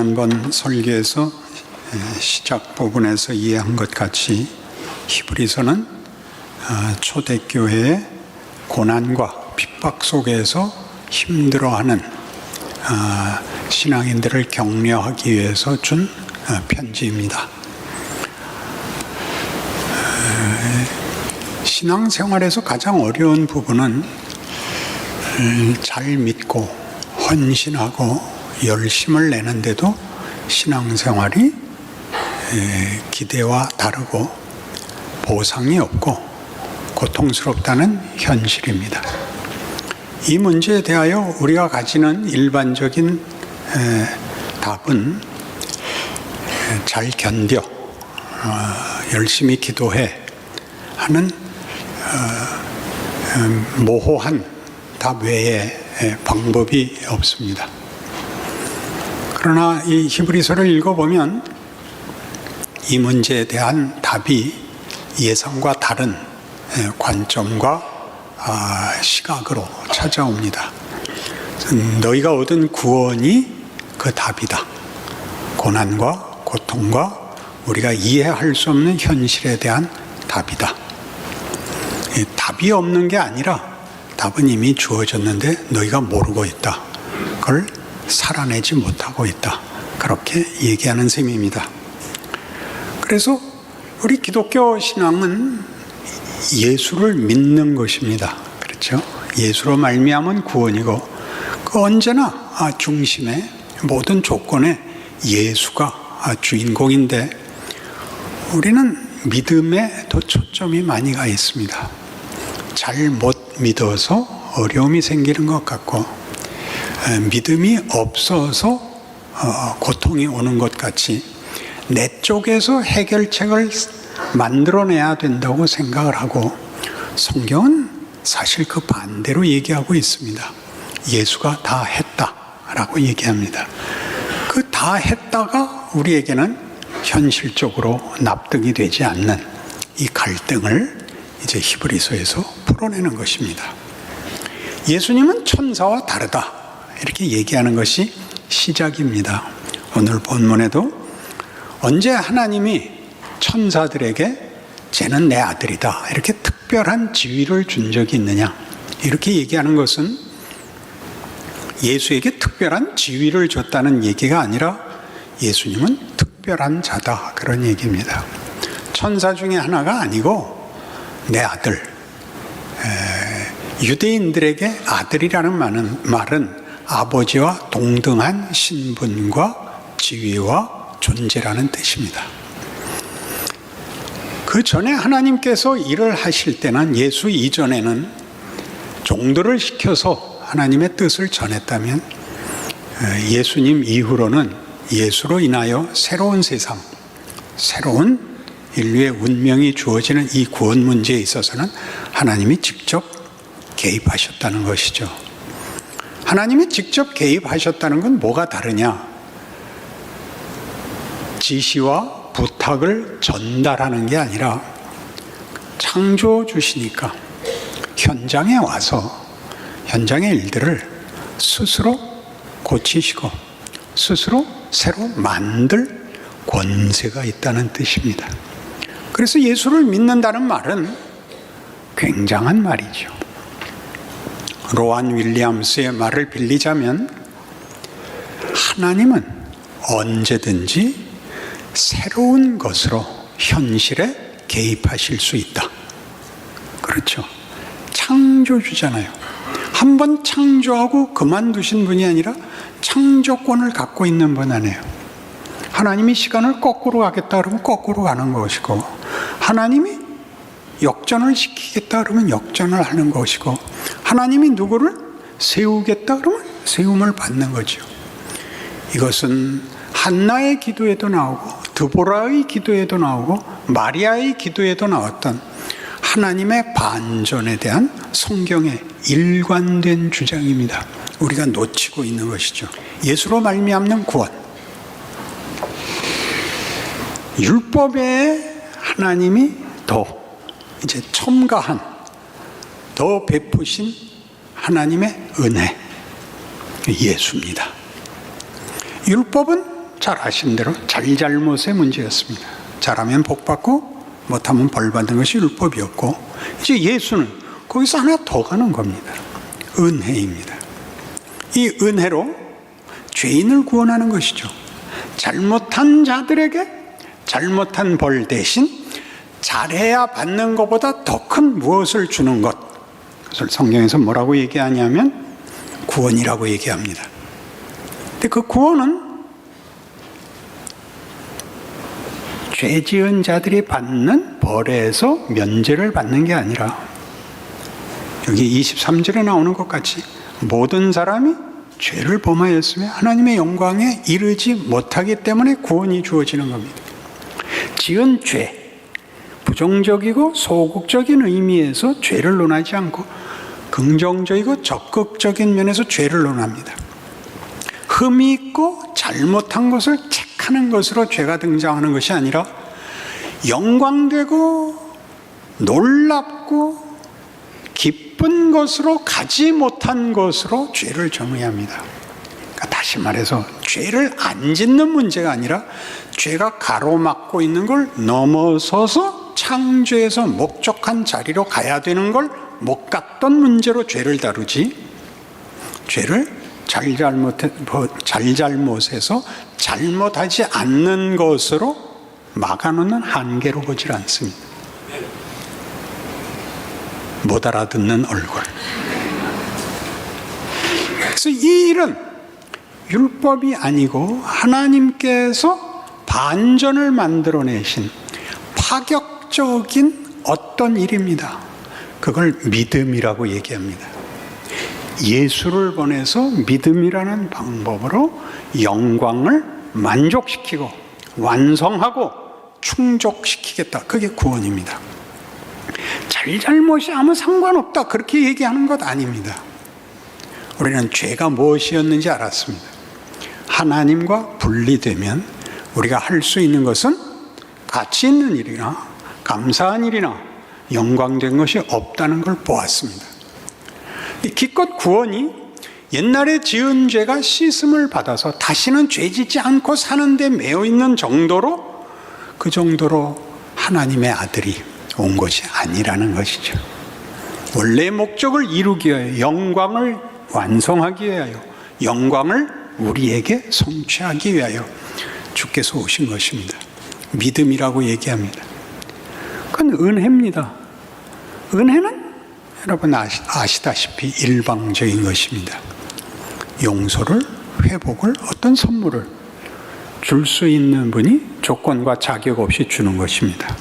지난번 설교에서 시작 부분에서 이해한 것 같이 히브리서는 초대교회의 고난과 핍박 속에서 힘들어하는 신앙인들을 격려하기 위해서 준 편지입니다. 신앙생활에서 가장 어려운 부분은 잘 믿고 헌신하고 열심을 내는데도 신앙생활이 기대와 다르고 보상이 없고 고통스럽다는 현실입니다. 이 문제에 대하여 우리가 가지는 일반적인 답은 잘 견뎌, 열심히 기도해 하는 모호한 답 외에 방법이 없습니다. 그러나 이 히브리서를 읽어보면 이 문제에 대한 답이 예상과 다른 관점과 시각으로 찾아옵니다. 너희가 얻은 구원이 그 답이다. 고난과 고통과 우리가 이해할 수 없는 현실에 대한 답이다. 답이 없는 게 아니라 답은 이미 주어졌는데 너희가 모르고 있다. 그걸 살아내지 못하고 있다. 그렇게 얘기하는 셈입니다. 그래서 우리 기독교 신앙은 예수를 믿는 것입니다. 그렇죠? 예수로 말미암은 구원이고 그 언제나 중심에 모든 조건에 예수가 주인공인데 우리는 믿음에 더 초점이 많이 가 있습니다. 잘 못 믿어서 어려움이 생기는 것 같고 믿음이 없어서 고통이 오는 것 같이 내 쪽에서 해결책을 만들어내야 된다고 생각을 하고 성경은 사실 그 반대로 얘기하고 있습니다. 예수가 다 했다라고 얘기합니다. 그 다 했다가 우리에게는 현실적으로 납득이 되지 않는 이 갈등을 이제 히브리서에서 풀어내는 것입니다. 예수님은 천사와 다르다 이렇게 얘기하는 것이 시작입니다. 오늘 본문에도 언제 하나님이 천사들에게 쟤는 내 아들이다 이렇게 특별한 지위를 준 적이 있느냐 이렇게 얘기하는 것은 예수에게 특별한 지위를 줬다는 얘기가 아니라 예수님은 특별한 자다 그런 얘기입니다. 천사 중에 하나가 아니고 내 아들. 유대인들에게 아들이라는 말은 아버지와 동등한 신분과 지위와 존재라는 뜻입니다. 그 전에 하나님께서 일을 하실 때는 예수 이전에는 종들을 시켜서 하나님의 뜻을 전했다면 예수님 이후로는 예수로 인하여 새로운 세상, 새로운 인류의 운명이 주어지는 이 구원 문제에 있어서는 하나님이 직접 개입하셨다는 것이죠. 하나님이 직접 개입하셨다는 건 뭐가 다르냐? 지시와 부탁을 전달하는 게 아니라 창조해 주시니까 현장에 와서 현장의 일들을 스스로 고치시고 스스로 새로 만들 권세가 있다는 뜻입니다. 그래서 예수를 믿는다는 말은 굉장한 말이죠. 로안 윌리엄스의 말을 빌리자면 하나님은 언제든지 새로운 것으로 현실에 개입하실 수 있다. 그렇죠. 창조주잖아요. 한번 창조하고 그만두신 분이 아니라 창조권을 갖고 있는 분 아니에요. 하나님이 시간을 거꾸로 가겠다 그러면 거꾸로 가는 것이고 하나님이 역전을 시키겠다 그러면 역전을 하는 것이고 하나님이 누구를 세우겠다 그러면 세움을 받는 거죠. 이것은 한나의 기도에도 나오고 드보라의 기도에도 나오고 마리아의 기도에도 나왔던 하나님의 반전에 대한 성경의 일관된 주장입니다. 우리가 놓치고 있는 것이죠. 예수로 말미암는 구원. 율법에 하나님이 더 이제 첨가한 더 베푸신 하나님의 은혜 예수입니다. 율법은 잘 아시는 대로 잘잘못의 문제였습니다. 잘하면 복받고 못하면 벌받는 것이 율법이었고, 이제 예수는 거기서 하나 더 가는 겁니다. 은혜입니다. 이 은혜로 죄인을 구원하는 것이죠. 잘못한 자들에게 잘못한 벌 대신 잘해야 받는 것보다 더 큰 무엇을 주는 것, 그것을 성경에서 뭐라고 얘기하냐면 구원이라고 얘기합니다. 근데 그 구원은 죄 지은 자들이 받는 벌에서 면제를 받는 게 아니라, 여기 23절에 나오는 것 같이 모든 사람이 죄를 범하였으며 하나님의 영광에 이르지 못하기 때문에 구원이 주어지는 겁니다. 지은 죄, 부정적이고 소극적인 의미에서 죄를 논하지 않고 긍정적이고 적극적인 면에서 죄를 논합니다. 흠이 있고 잘못한 것을 체크하는 것으로 죄가 등장하는 것이 아니라 영광되고 놀랍고 기쁜 것으로 가지 못한 것으로 죄를 정의합니다. 그러니까 다시 말해서 죄를 안 짓는 문제가 아니라 죄가 가로막고 있는 걸 넘어서서 창조에서 목적한 자리로 가야 되는 걸 못 갔던 문제로 죄를 다루지, 죄를 잘잘못해서 잘못하지 않는 것으로 막아놓는 한계로 보질 않습니다. 못 알아듣는 얼굴. 그래서 이 일은 율법이 아니고 하나님께서 반전을 만들어내신 파격적인 어떤 일입니다. 그걸 믿음이라고 얘기합니다. 예수를 보내서 믿음이라는 방법으로 영광을 만족시키고 완성하고 충족시키겠다. 그게 구원입니다. 잘잘못이 아무 상관없다, 그렇게 얘기하는 것 아닙니다. 우리는 죄가 무엇이었는지 알았습니다. 하나님과 분리되면 우리가 할 수 있는 것은 가치 있는 일이나 감사한 일이나 영광된 것이 없다는 걸 보았습니다. 기껏 구원이 옛날에 지은 죄가 씻음을 받아서 다시는 죄 짓지 않고 사는 데 매여 있는 정도로, 그 정도로 하나님의 아들이 온 것이 아니라는 것이죠. 원래의 목적을 이루기 위하여, 영광을 완성하기 위하여, 영광을 우리에게 성취하기 위하여 주께서 오신 것입니다. 믿음이라고 얘기합니다. 그건 은혜입니다. 은혜는 여러분 아시다시피 일방적인 것입니다. 용서를, 회복을, 어떤 선물을 줄 수 있는 분이 조건과 자격 없이 주는 것입니다.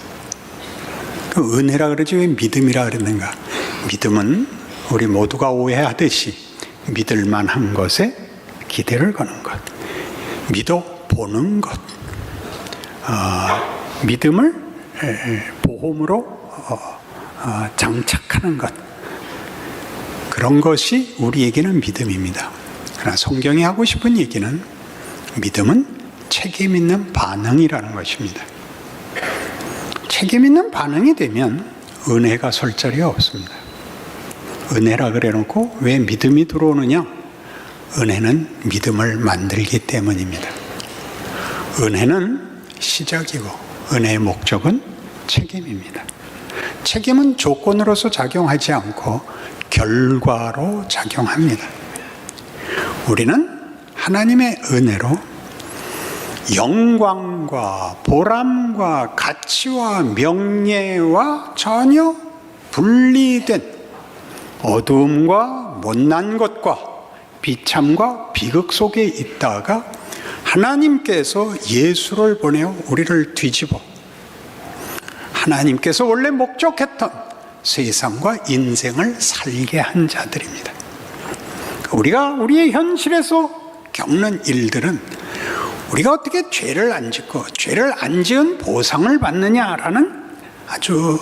그 은혜라 그러지 왜 믿음이라 그랬는가? 믿음은 우리 모두가 오해하듯이 믿을 만한 것에 기대를 거는 것, 믿어 보는 것, 믿음을 보험으로 장착하는 것, 그런 것이 우리에게는 믿음입니다. 그러나 성경이 하고 싶은 얘기는 믿음은 책임 있는 반응이라는 것입니다. 책임 있는 반응이 되면 은혜가 설 자리가 없습니다. 은혜라 그래놓고 왜 믿음이 들어오느냐? 은혜는 믿음을 만들기 때문입니다. 은혜는 시작이고 은혜의 목적은 책임입니다. 책임은 조건으로서 작용하지 않고 결과로 작용합니다. 우리는 하나님의 은혜로 영광과 보람과 가치와 명예와 전혀 분리된 어두움과 못난 것과 비참과 비극 속에 있다가 하나님께서 예수를 보내어 우리를 뒤집어 하나님께서 원래 목적했던 세상과 인생을 살게 한 자들입니다. 우리가 우리의 현실에서 겪는 일들은 우리가 어떻게 죄를 안 짓고 죄를 안 지은 보상을 받느냐라는 아주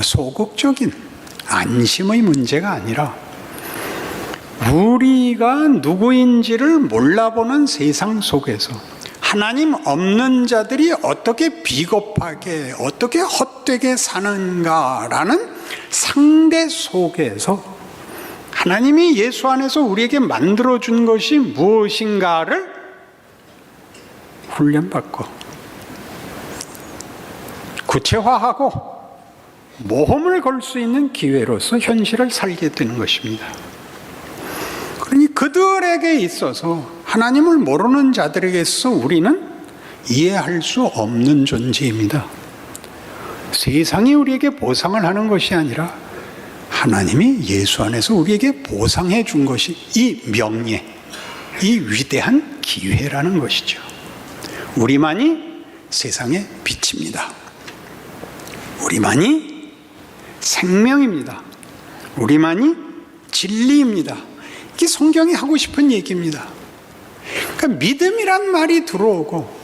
소극적인 안심의 문제가 아니라 우리가 누구인지를 몰라보는 세상 속에서 하나님 없는 자들이 어떻게 비겁하게 어떻게 헛되게 사는가라는 상대 속에서 하나님이 예수 안에서 우리에게 만들어준 것이 무엇인가를 훈련받고 구체화하고 모험을 걸 수 있는 기회로서 현실을 살게 되는 것입니다. 그러니 그들에게 있어서, 하나님을 모르는 자들에게 있어서 우리는 이해할 수 없는 존재입니다. 세상이 우리에게 보상을 하는 것이 아니라 하나님이 예수 안에서 우리에게 보상해 준 것이 이 명예, 이 위대한 기회라는 것이죠. 우리만이 세상의 빛입니다. 우리만이 생명입니다. 우리만이 진리입니다. 이게 성경이 하고 싶은 얘기입니다. 그러니까 믿음이란 말이 들어오고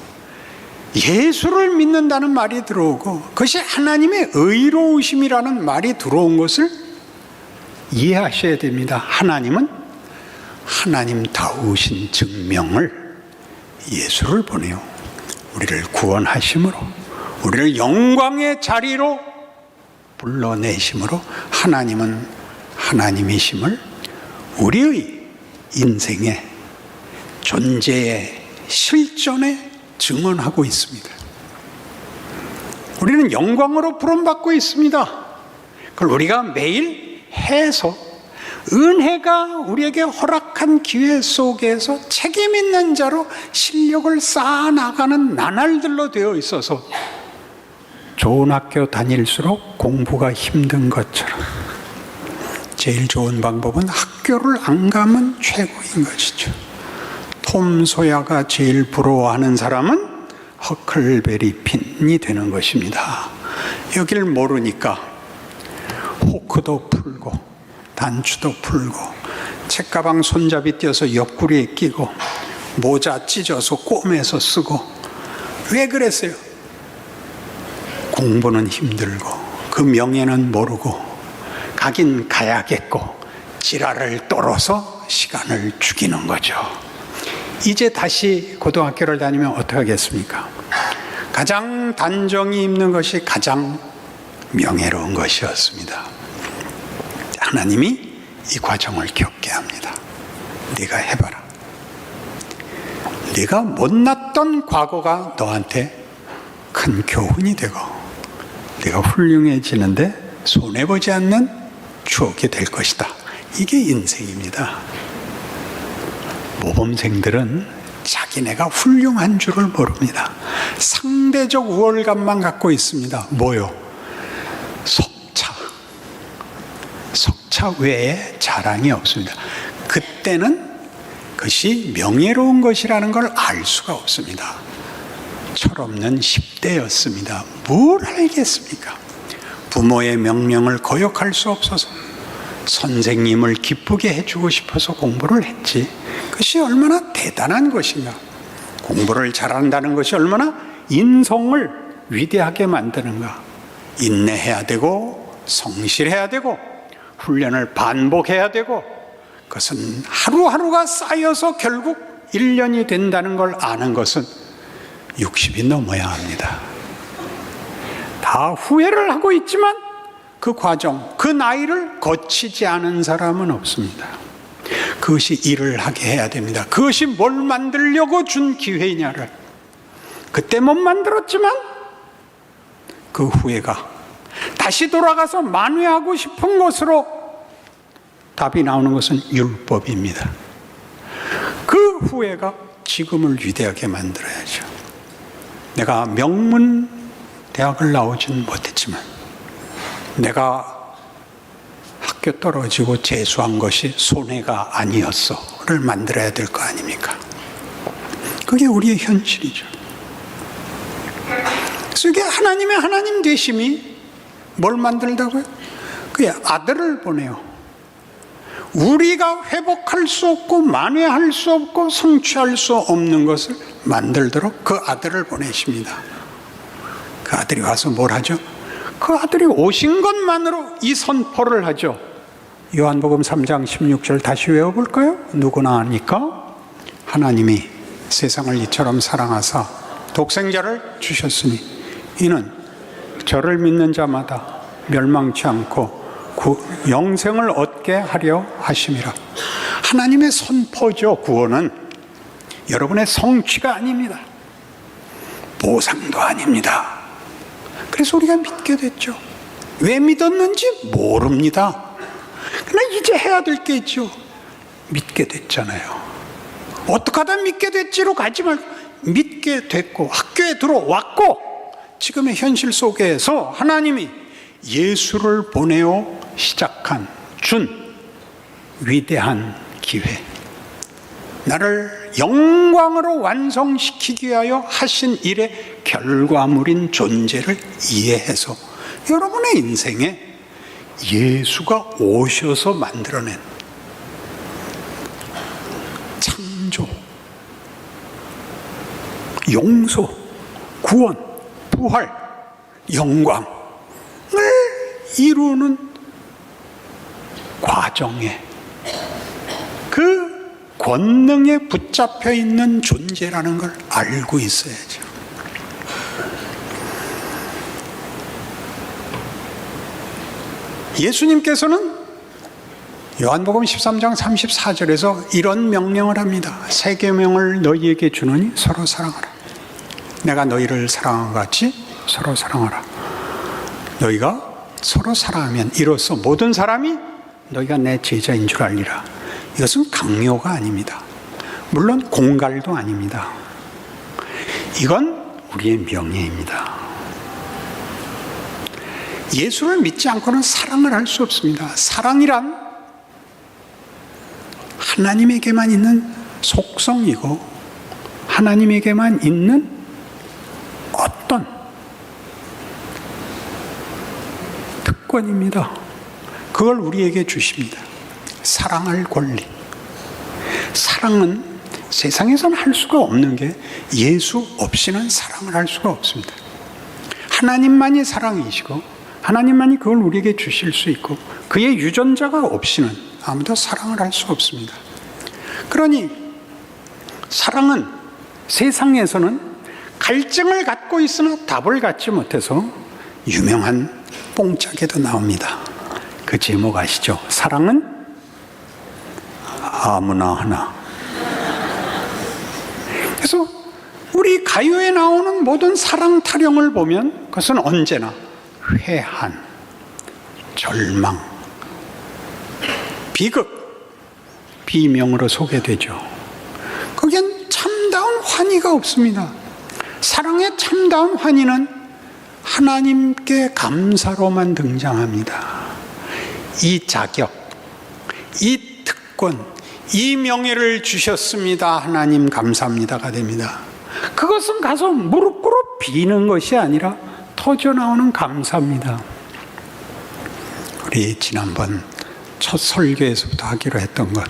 예수를 믿는다는 말이 들어오고 그것이 하나님의 의로우심이라는 말이 들어온 것을 이해하셔야 됩니다. 하나님은 하나님다우신 증명을 예수를 보내요. 우리를 구원하심으로, 우리를 영광의 자리로 불러내심으로 하나님은 하나님이심을 우리의 인생의 존재의 실존에 증언하고 있습니다. 우리는 영광으로 부름받고 있습니다. 그걸 우리가 매일 해서 은혜가 우리에게 허락한 기회 속에서 책임 있는 자로 실력을 쌓아나가는 나날들로 되어 있어서 좋은 학교 다닐수록 공부가 힘든 것처럼 제일 좋은 방법은 학교를 안 가면 최고인 것이죠. 톰 소야가 제일 부러워하는 사람은 허클베리 핀이 되는 것입니다. 여길 모르니까 호크도 풀고 단추도 풀고 책가방 손잡이 떼어서 옆구리에 끼고 모자 찢어서 꿰매서 쓰고. 왜 그랬어요? 공부는 힘들고 그 명예는 모르고 가긴 가야겠고 지랄을 떨어서 시간을 죽이는 거죠. 이제 다시 고등학교를 다니면 어떻게 하겠습니까? 가장 단정히 입는 것이 가장 명예로운 것이었습니다. 하나님이 이 과정을 겪게 합니다. 네가 해봐라. 네가 못났던 과거가 너한테 큰 교훈이 되고 네가 훌륭해지는데 손해보지 않는 추억이 될 것이다. 이게 인생입니다. 모범생들은 자기네가 훌륭한 줄을 모릅니다. 상대적 우월감만 갖고 있습니다. 뭐요? 석차 외에 자랑이 없습니다. 그때는 그것이 명예로운 것이라는 걸 알 수가 없습니다. 철없는 10대였습니다. 뭘 알겠습니까? 부모의 명령을 거역할 수 없어서 선생님을 기쁘게 해주고 싶어서 공부를 했지. 그것이 얼마나 대단한 것인가. 공부를 잘한다는 것이 얼마나 인성을 위대하게 만드는가. 인내해야 되고 성실해야 되고 훈련을 반복해야 되고 그것은 하루하루가 쌓여서 결국 1년이 된다는 걸 아는 것은 60이 넘어야 합니다. 다 후회를 하고 있지만 그 과정, 그 나이를 거치지 않은 사람은 없습니다. 그것이 일을 하게 해야 됩니다. 그것이 뭘 만들려고 준 기회냐를 그때 못 만들었지만 그 후회가 다시 돌아가서 만회하고 싶은 것으로 답이 나오는 것은 율법입니다. 그 후회가 지금을 위대하게 만들어야죠. 내가 명문 대학을 나오진 못했지만 내가 학교 떨어지고 재수한 것이 손해가 아니었어를 만들어야 될 거 아닙니까? 그게 우리의 현실이죠. 그래서 이게 하나님의 하나님 되심이 뭘 만들다고요? 그의 아들을 보내요. 우리가 회복할 수 없고 만회할 수 없고 성취할 수 없는 것을 만들도록 그 아들을 보내십니다. 그 아들이 와서 뭘 하죠? 그 아들이 오신 것만으로 이 선포를 하죠. 요한복음 3장 16절 다시 외워볼까요? 누구나 아니까 하나님이 세상을 이처럼 사랑하사 독생자를 주셨으니 이는 저를 믿는 자마다 멸망치 않고 영생을 얻게 하려 하심이라. 하나님의 선포죠. 구원은 여러분의 성취가 아닙니다. 보상도 아닙니다. 그래서 우리가 믿게 됐죠. 왜 믿었는지 모릅니다. 그러나 이제 해야 될 게 있죠. 믿게 됐잖아요. 어떻게 하다 믿게 됐지로 가지 말고 믿게 됐고 학교에 들어왔고 지금의 현실 속에서 하나님이 예수를 보내어 준 위대한 기회, 나를 영광으로 완성시키기 위하여 하신 일의 결과물인 존재를 이해해서 여러분의 인생에 예수가 오셔서 만들어낸 창조, 용서, 구원, 부활, 영광을 이루는 과정에 그 권능에 붙잡혀 있는 존재라는 걸 알고 있어야죠. 예수님께서는 요한복음 13장 34절에서 이런 명령을 합니다. 새 계명을 너희에게 주노니 서로 사랑하라. 내가 너희를 사랑한 것 같이 서로 사랑하라. 너희가 서로 사랑하면 이로써 모든 사람이 너희가 내 제자인 줄 알리라. 이것은 강요가 아닙니다. 물론 공갈도 아닙니다. 이건 우리의 명예입니다. 예수를 믿지 않고는 사랑을 할 수 없습니다. 사랑이란 하나님에게만 있는 속성이고 하나님에게만 있는 어떤 특권입니다. 그걸 우리에게 주십니다. 사랑할 권리. 사랑은 세상에서는 할 수가 없는 게 예수 없이는 사랑을 할 수가 없습니다. 하나님만이 사랑이시고 하나님만이 그걸 우리에게 주실 수 있고 그의 유전자가 없이는 아무도 사랑을 할 수 없습니다. 그러니 사랑은 세상에서는 갈증을 갖고 있으나 답을 갖지 못해서 유명한 뽕짝에도 나옵니다. 그 제목 아시죠? 사랑은 아무나 하나. 그래서 우리 가요에 나오는 모든 사랑 타령을 보면 그것은 언제나 회한, 절망, 비극, 비명으로 소개되죠. 거기엔 참다운 환희가 없습니다. 사랑의 참다운 환희는 하나님께 감사로만 등장합니다. 이 자격, 이 특권, 이 명예를 주셨습니다. 하나님 감사합니다가 됩니다. 그것은 가서 무릎 꿇어 비는 것이 아니라 터져나오는 감사입니다. 우리 지난번 첫 설교에서부터 하기로 했던 것,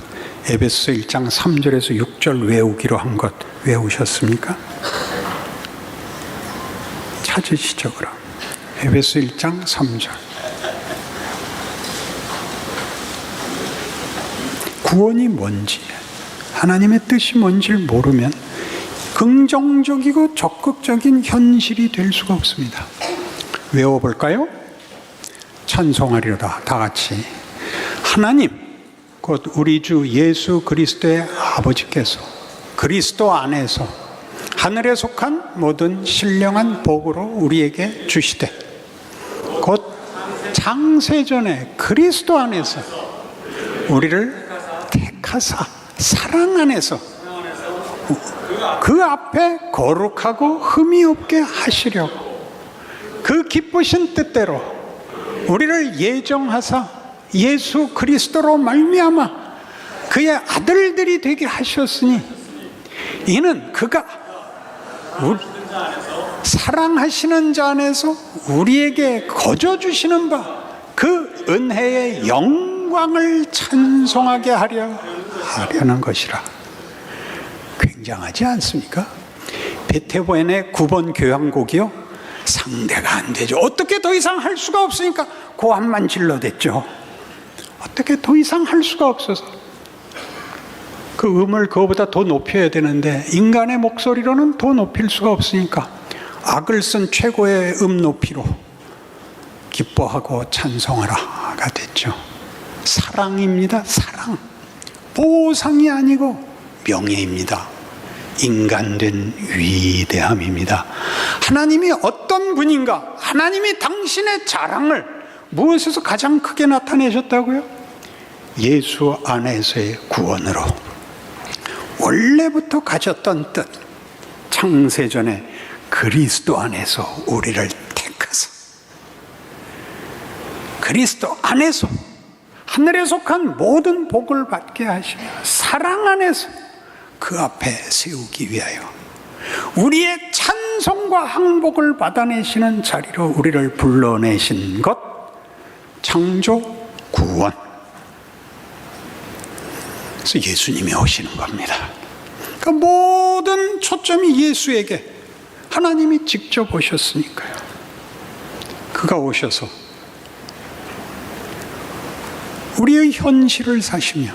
에베소 1장 3절에서 6절 외우기로 한 것 외우셨습니까? 찾으시죠 그럼. 에베소 1장 3절. 구원이 뭔지, 하나님의 뜻이 뭔지를 모르면 긍정적이고 적극적인 현실이 될 수가 없습니다. 외워볼까요? 찬송하리로다. 다 같이. 하나님, 곧 우리 주 예수 그리스도의 아버지께서 그리스도 안에서 하늘에 속한 모든 신령한 복으로 우리에게 주시되 곧 창세전에 그리스도 안에서 우리를 택하사 사랑 안에서 그 앞에 거룩하고 흠이 없게 하시려고 그 기쁘신 뜻대로 우리를 예정하사 예수 그리스도로 말미암아 그의 아들들이 되게 하셨으니 이는 그가 사랑하시는 자 안에서 우리에게 거저 주시는 바 그 은혜의 영광을 찬송하게 하려는 것이라. 굉장하지 않습니까? 베토벤의 9번 교향곡이요, 상대가 안 되죠. 어떻게 더 이상 할 수가 없으니까 고함만 질러댔죠. 어떻게 더 이상 할 수가 없어서 그 음을 그거보다 더 높여야 되는데 인간의 목소리로는 더 높일 수가 없으니까 악을 쓴 최고의 음 높이로 기뻐하고 찬송하라가 됐죠. 사랑입니다. 사랑. 보상이 아니고 명예입니다. 인간된 위대함입니다. 하나님이 어떤 분인가? 하나님이 당신의 자랑을 무엇에서 가장 크게 나타내셨다고요? 예수 안에서의 구원으로. 원래부터 가졌던 뜻, 창세전에 그리스도 안에서 우리를 택하사, 그리스도 안에서 하늘에 속한 모든 복을 받게 하시며 사랑 안에서 그 앞에 세우기 위하여 우리의 찬송과 항복을 받아내시는 자리로 우리를 불러내신 것, 창조, 구원. 그래서 예수님이 오시는 겁니다. 그 모든 초점이 예수에게, 하나님이 직접 오셨으니까요. 그가 오셔서 우리의 현실을 사시며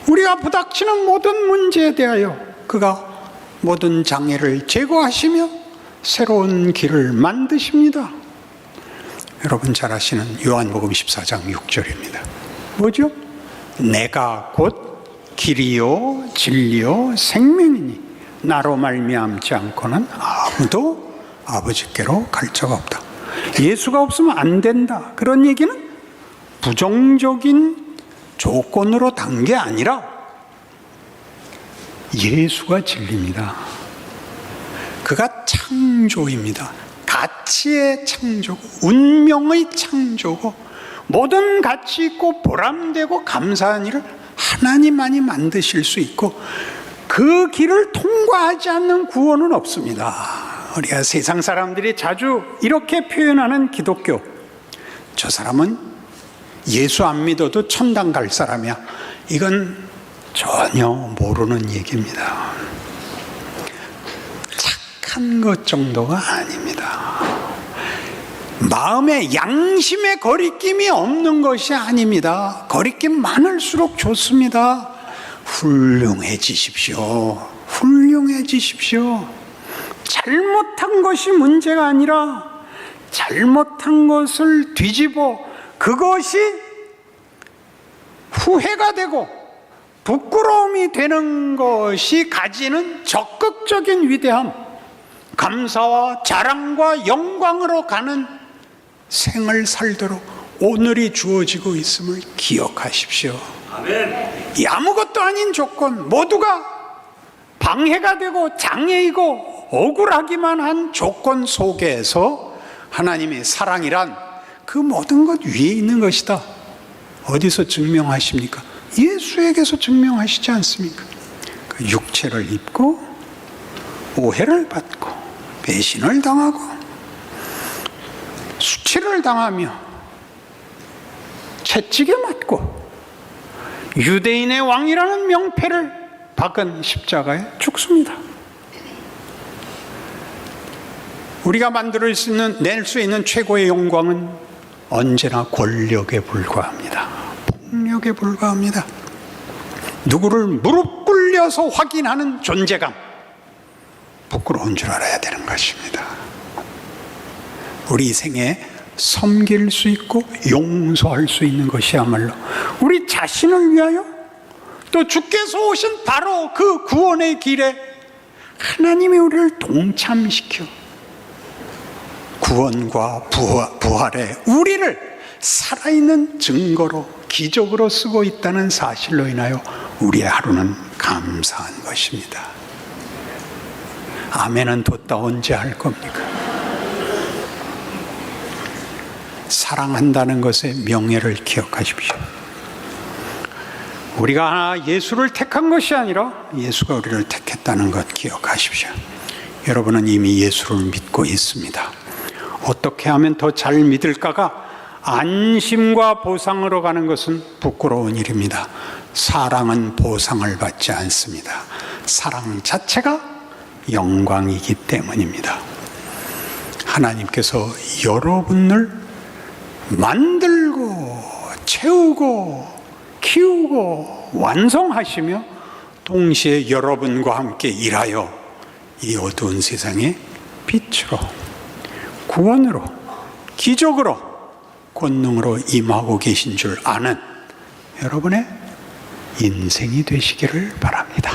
우리가 부닥치는 모든 문제에 대하여 그가 모든 장애를 제거하시며 새로운 길을 만드십니다. 여러분 잘 아시는 요한복음 14장 6절입니다. 뭐죠? 내가 곧 길이요 진리요 생명이니 나로 말미암지 않고는 아무도 아버지께로 갈 자가 없다. 예수가 없으면 안 된다. 그런 얘기는 부정적인 조건으로 단 게 아니라 예수가 진리입니다. 그가 창조입니다. 가치의 창조고 운명의 창조고 모든 가치 있고 보람되고 감사한 일을 하나님만이 만드실 수 있고 그 길을 통과하지 않는 구원은 없습니다. 우리가 세상 사람들이 자주 이렇게 표현하는 기독교, 저 사람은 예수 안 믿어도 천당 갈 사람이야. 이건 전혀 모르는 얘기입니다. 착한 것 정도가 아닙니다. 마음에 양심의 거리낌이 없는 것이 아닙니다. 거리낌 많을수록 좋습니다. 훌륭해지십시오. 훌륭해지십시오. 잘못한 것이 문제가 아니라 잘못한 것을 뒤집어 그것이 후회가 되고 부끄러움이 되는 것이 가지는 적극적인 위대함, 감사와 자랑과 영광으로 가는 생을 살도록 오늘이 주어지고 있음을 기억하십시오. 아멘. 이 아무것도 아닌 조건, 모두가 방해가 되고 장애이고 억울하기만 한 조건 속에서 하나님의 사랑이란 그 모든 것 위에 있는 것이다. 어디서 증명하십니까? 예수에게서 증명하시지 않습니까? 그 육체를 입고 오해를 받고 배신을 당하고 수치를 당하며 채찍에 맞고 유대인의 왕이라는 명패를 박은 십자가에 죽습니다. 우리가 만들 수 있는, 낼 수 있는 최고의 영광은 언제나 권력에 불과합니다. 폭력에 불과합니다. 누구를 무릎 꿇려서 확인하는 존재감, 부끄러운 줄 알아야 되는 것입니다. 우리 생에 섬길 수 있고 용서할 수 있는 것이야말로 우리 자신을 위하여 또 주께서 오신 바로 그 구원의 길에 하나님이 우리를 동참시켜 구원과 부활에 우리를 살아있는 증거로 기적으로 쓰고 있다는 사실로 인하여 우리의 하루는 감사한 것입니다. 아멘은 뒀다 언제 할 겁니까? 사랑한다는 것의 명예를 기억하십시오. 우리가 예수를 택한 것이 아니라 예수가 우리를 택했다는 것 기억하십시오. 여러분은 이미 예수를 믿고 있습니다. 어떻게 하면 더 잘 믿을까가 안심과 보상으로 가는 것은 부끄러운 일입니다. 사랑은 보상을 받지 않습니다. 사랑 자체가 영광이기 때문입니다. 하나님께서 여러분을 만들고 채우고 키우고 완성하시며 동시에 여러분과 함께 일하여 이 어두운 세상에 빛으로 구원으로 기적으로 권능으로 임하고 계신 줄 아는 여러분의 인생이 되시기를 바랍니다.